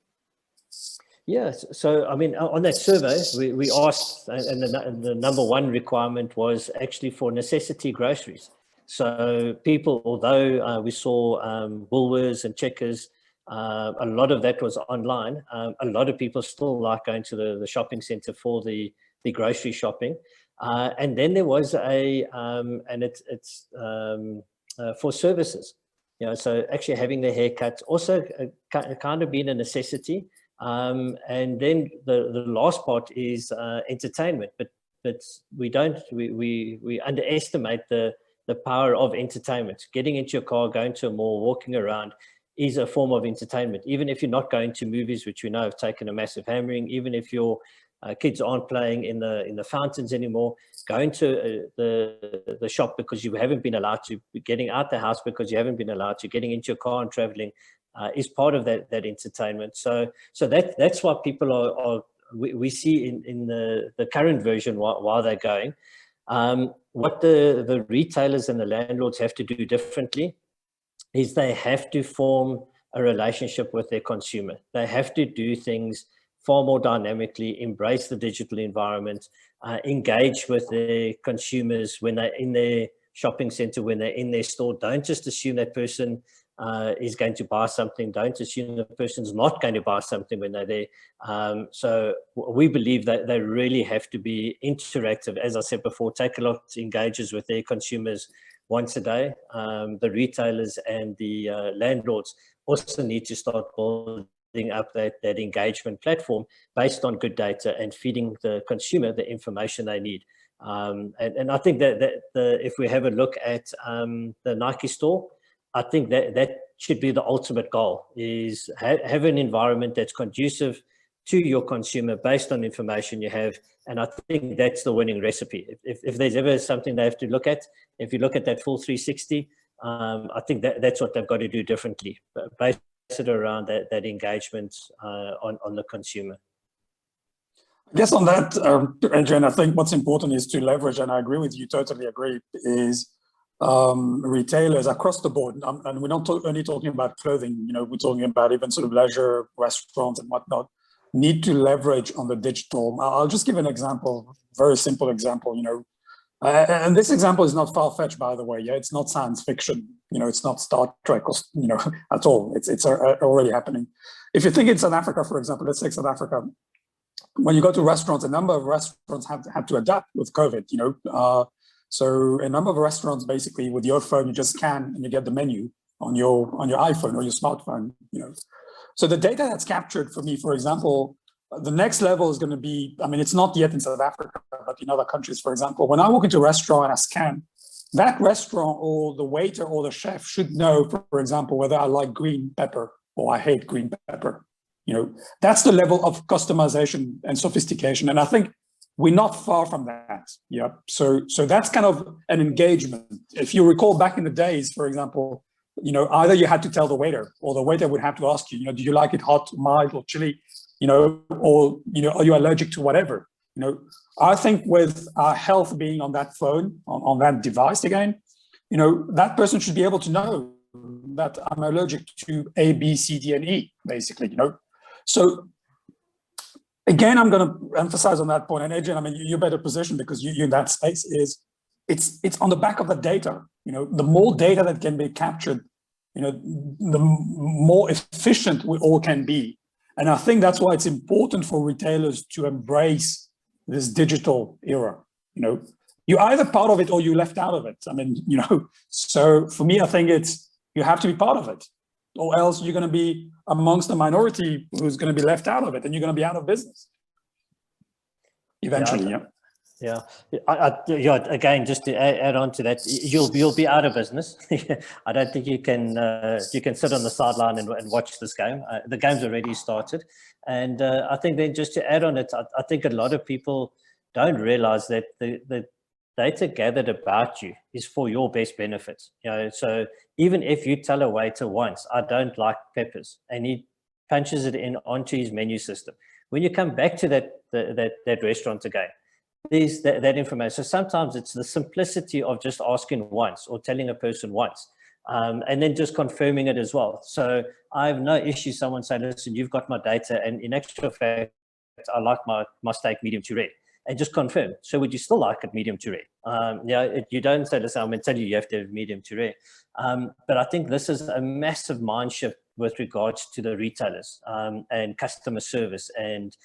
Yes, so I mean, on that survey, we asked, and the number one requirement was actually for necessity groceries. So people, although we saw Woolworths and Checkers, a lot of that was online. A lot of people still like going to the shopping center for the grocery shopping. And then there was and it's for services. So actually having the haircuts also kind of been a necessity. And then the last part is entertainment, but we underestimate the power of entertainment. Getting into your car, going to a mall, walking around is a form of entertainment. Even if you're not going to movies, which we know have taken a massive hammering, even if your kids aren't playing in the fountains anymore, going to the shop because you haven't been allowed to, getting out the house because you haven't been allowed to, getting into your car and traveling, is part of that entertainment. So that's what people are we see in the current version while they're going. What the retailers and the landlords have to do differently is they have to form a relationship with their consumer. They have to do things far more dynamically, embrace the digital environment, engage with their consumers when they're in their shopping center, when they're in their store. Don't just assume that person is going to buy something. Don't assume the person's not going to buy something when they're there. So we believe that they really have to be interactive. As I said before, take a lot of engages with their consumers once a day. The retailers and the landlords also need to start building up that engagement platform based on good data and feeding the consumer the information they need. And I think that if we have a look at the Nike store, I think that should be the ultimate goal, is have an environment that's conducive to your consumer based on information you have. And I think that's the winning recipe. If there's ever something they have to look at, if you look at that full 360, I think that's what they've got to do differently, base it around that engagement on the consumer. I guess on that, Adrian, I think what's important is to leverage, and I agree with you, totally agree, is retailers across the board. And we're not only talking about clothing, we're talking about even sort of leisure, restaurants and whatnot, need to leverage on the digital. I'll just give an example, very simple example, and this example is not far-fetched, by the way. Yeah, it's not science fiction. It's not Star Trek, or, at all. It's already happening. If you think in South Africa, for example, let's take South Africa. When you go to restaurants, a number of restaurants have to adapt with COVID, so a number of restaurants, basically, with your phone, you just scan and you get the menu on your iPhone or your smartphone, So the data that's captured for me, for example, the next level is going to be, it's not yet in South Africa, but in other countries, for example, when I walk into a restaurant and I scan, that restaurant or the waiter or the chef should know, for example, whether I like green pepper or I hate green pepper. That's the level of customization and sophistication. And I think we're not far from that. Yeah. So that's kind of an engagement. If you recall back in the days, for example, either you had to tell the waiter or the waiter would have to ask you, do you like it hot, mild, or chili, or, are you allergic to whatever? I think with our health being on that phone, on that device again, that person should be able to know that I'm allergic to A, B, C, D, and E, basically, So again, I'm going to emphasize on that point. And Adrian, you're better positioned because you're in that space. It's on the back of the data. The more data that can be captured, the more efficient we all can be. And I think that's why it's important for retailers to embrace this digital era. You're either part of it or you're left out of it. So for me, I think you have to be part of it, or else you're going to be amongst the minority who's going to be left out of it, and you're going to be out of business eventually. Yeah. Again, just to add on to that, you'll be out of business. I don't think you can sit on the sideline and watch this game. The game's already started, and I think then just to add on it, I think a lot of people don't realize that the data gathered about you is for your best benefit. So even if you tell a waiter once, I don't like peppers, and he punches it in onto his menu system, when you come back to that restaurant again, there's that information. So sometimes it's the simplicity of just asking once or telling a person once, and then just confirming it as well. So I have no issue someone saying, listen, you've got my data, and in actual fact, I like my steak medium to rare. And just confirm. So would you still like it medium to rare? You don't say, listen, I'm going to tell you have to have medium to rare. But I think this is a massive mind shift with regards to the retailers and customer service. And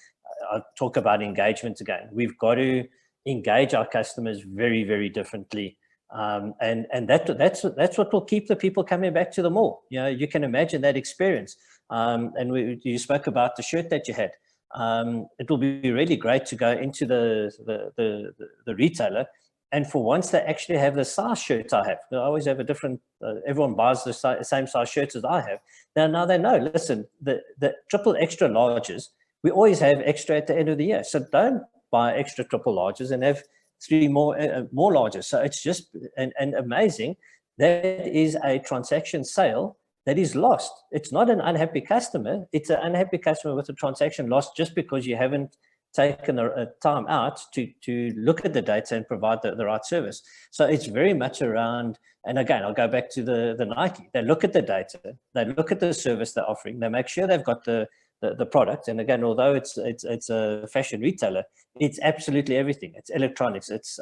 I talk about engagement again. We've got to engage our customers very, very differently. And that's what will keep the people coming back to the mall. You can imagine that experience. And you spoke about the shirt that you had. It will be really great to go into the retailer, and for once they actually have the size shirt I have. I always have a different, everyone buys the same size shirts as I have. Now they know, listen, the triple extra larges, we always have extra at the end of the year. So don't buy extra triple larges and have 3 more larges. So it's just and amazing. That is a transaction sale that is lost. It's not an unhappy customer. It's an unhappy customer with a transaction lost just because you haven't taken a time out to look at the data and provide the right service. So it's very much around, and again, I'll go back to the Nike. They look at the data, they look at the service they're offering, they make sure they've got the product. And again, although it's a fashion retailer, it's absolutely everything. It's electronics, it's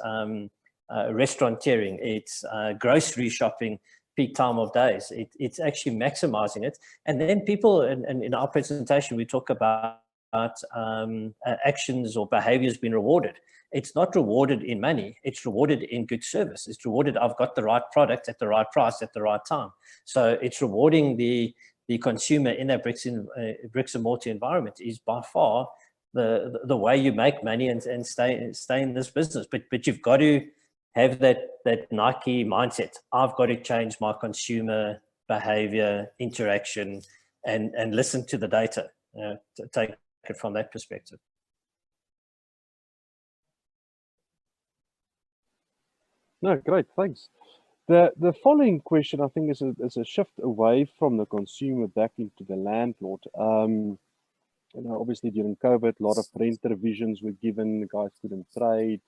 restauranteering, it's grocery shopping, peak time of days. It's actually maximizing it. And then people, and in our presentation, we talk about actions or behaviors being rewarded. It's not rewarded in money, it's rewarded in good service. It's rewarded, I've got the right product at the right price at the right time. So it's rewarding the consumer in that bricks and mortar environment is by far the way you make money and stay in this business. But you've got to have that Nike mindset. I've got to change my consumer behavior, interaction, and listen to the data, to take it from that perspective. No, great, thanks. The following question, I think, is a shift away from the consumer back into the landlord. Obviously during COVID, a lot of rent revisions were given, the guys couldn't trade.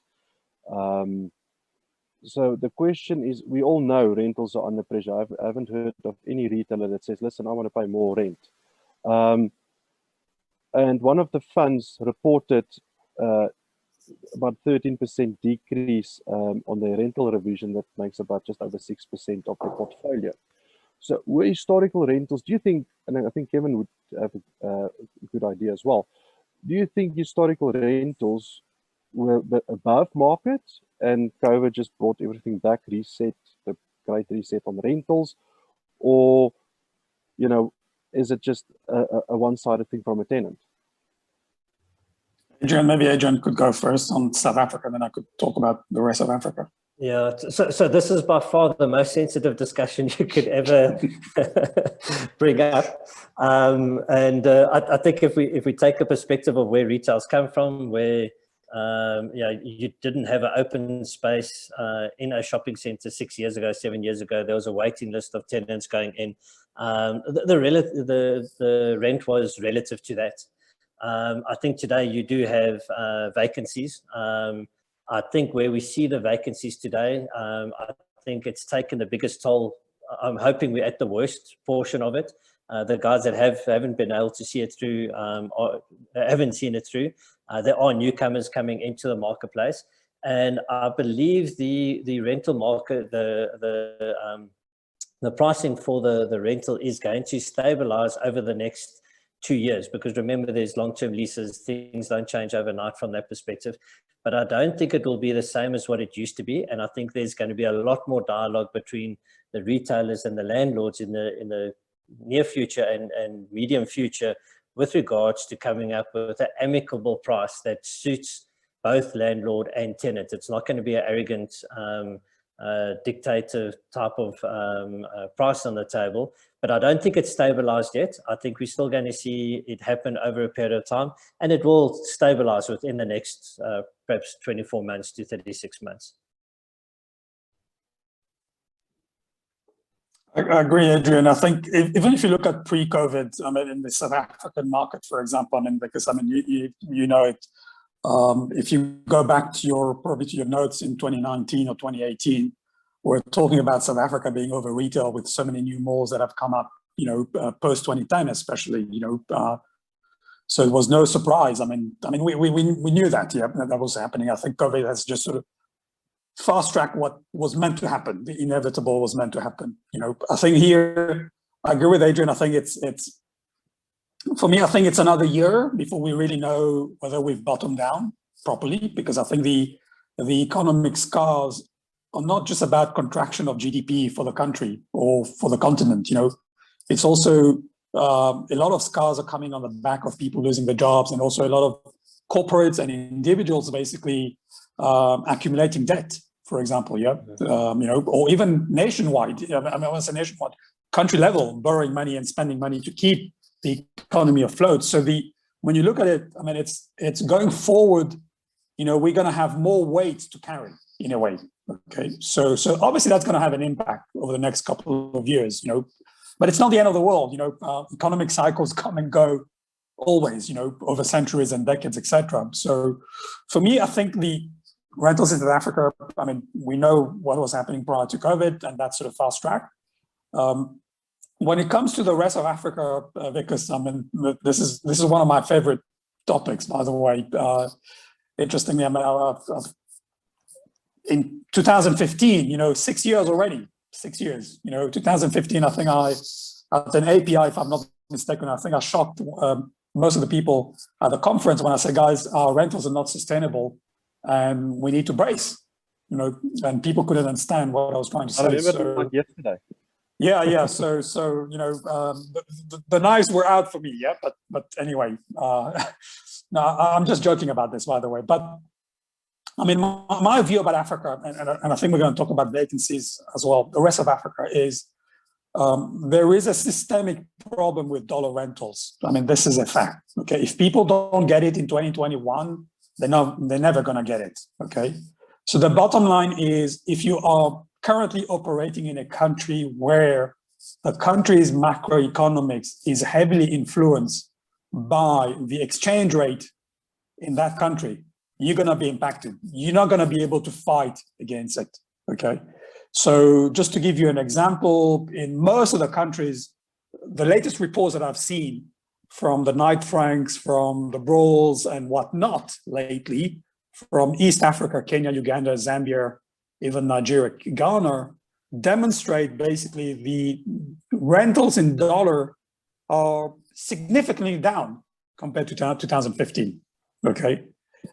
So the question is, we all know rentals are under pressure. I haven't heard of any retailer that says, listen, I want to pay more rent. And one of the funds reported about 13% decrease on their rental revision. That makes about just over 6% of the portfolio. So were historical rentals, do you think, and I think Kevin would have a good idea as well, do you think historical rentals were above market and COVID just brought everything back, reset, the great reset on rentals? Or, is it just a one-sided thing from a tenant? Maybe Adrian could go first on South Africa, and then I could talk about the rest of Africa. Yeah, so this is by far the most sensitive discussion you could ever bring up. I think if we take a perspective of where retail's come from, where you didn't have an open space in a shopping center 6 years ago, 7 years ago, there was a waiting list of tenants going in. The rent was relative to that. I think today you do have vacancies. I think where we see the vacancies today, I think it's taken the biggest toll. I'm hoping we're at the worst portion of it. The guys that haven't been able to see it through, or haven't seen it through, there are newcomers coming into the marketplace. And I believe the rental market, the pricing for the rental is going to stabilize over the next 2 years, because remember, there's long-term leases, things don't change overnight from that perspective. But I don't think it will be the same as what it used to be. And I think there's going to be a lot more dialogue between the retailers and the landlords in the near future and medium future with regards to coming up with an amicable price that suits both landlord and tenant. It's not going to be an arrogant dictator type of price on the table, but I don't think it's stabilized yet. I think we're still going to see it happen over a period of time, and it will stabilize within the next perhaps 24 months to 36 months. I agree, Adrian. I think even if you look at pre-COVID, in the South African market, for example, because you know it. If you go back to your notes in 2019 or 2018, we're talking about South Africa being over retail with so many new malls that have come up, post 2010, especially, so it was no surprise. we knew that, that was happening. I think COVID has just sort of fast-tracked what was meant to happen. The inevitable was meant to happen. I think here, I agree with Adrian. I think for me, I think it's another year before we really know whether we've bottomed down properly, because I think the economic scars are not just about contraction of GDP for the country or for the continent. It's also a lot of scars are coming on the back of people losing their jobs, and also a lot of corporates and individuals basically accumulating debt, for example, or even nationwide. I want to say nationwide, country level, borrowing money and spending money to keep the economy afloat. So when you look at it, it's going forward. We're going to have more weight to carry in a way. Okay, so obviously that's going to have an impact over the next couple of years. But it's not the end of the world. Economic cycles come and go always, over centuries and decades, etc. So for me, I think the rentals in South Africa, I mean, we know what was happening prior to COVID, and that's sort of fast track. When it comes to the rest of Africa, Vikas, I mean, this is one of my favorite topics, by the way. Interestingly, I mean, in 2015, 6 years already, 6 years, 2015, I think at an API, if I'm not mistaken, I think I shocked most of the people at the conference when I said, guys, our rentals are not sustainable and we need to brace, and people couldn't understand what I was trying to say. I remember like yesterday. Yeah. So the knives were out for me. Yeah. But anyway, no, I'm just joking about this, by the way. But I mean, my view about Africa, and I think we're going to talk about vacancies as well, the rest of Africa is there is a systemic problem with dollar rentals. I mean, this is a fact. Okay. If people don't get it in 2021, they're never going to get it. Okay. So the bottom line is, if you are currently operating in a country where the country's macroeconomics is heavily influenced by the exchange rate in that country, you're going to be impacted. You're not going to be able to fight against it. Okay. So just to give you an example, in most of the countries, the latest reports that I've seen from the Knight Franks, from the Brawls and whatnot lately, from East Africa, Kenya, Uganda, Zambia, even Nigeria, Ghana, demonstrate basically the rentals in dollar are significantly down compared to 2015. Okay.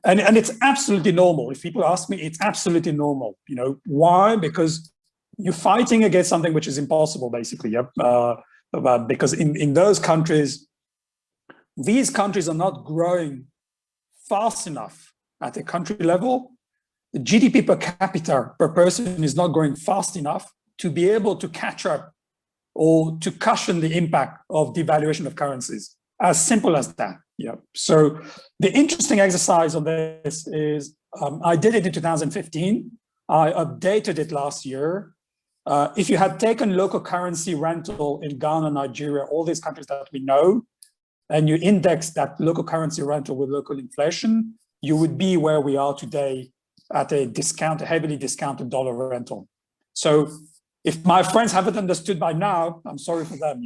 And it's absolutely normal. If people ask me, it's absolutely normal. Why? Because you're fighting against something which is impossible, basically. Yep. Because in those countries, these countries are not growing fast enough at a country level. The GDP per capita per person is not growing fast enough to be able to catch up or to cushion the impact of devaluation of currencies. As simple as that. Yeah. So the interesting exercise on this is I did it in 2015. I updated it last year. If you had taken local currency rental in Ghana, Nigeria, all these countries that we know, and you index that local currency rental with local inflation, you would be where we are today at a heavily discounted dollar rental. So if my friends haven't understood by now, I'm sorry for them,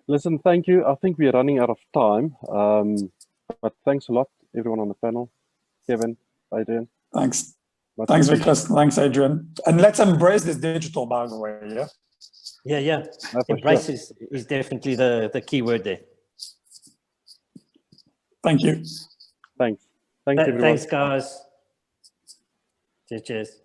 Listen, thank you. I think we're running out of time, but thanks a lot, everyone on the panel. Kevin, Adrian. Thanks. Thanks, Vikas. Thanks, Adrian. And let's embrace this digital, by the way, yeah? Yeah. Embrace is definitely the key word there. Thank you. Thanks. Thanks, everyone. Thanks, guys. Cheers.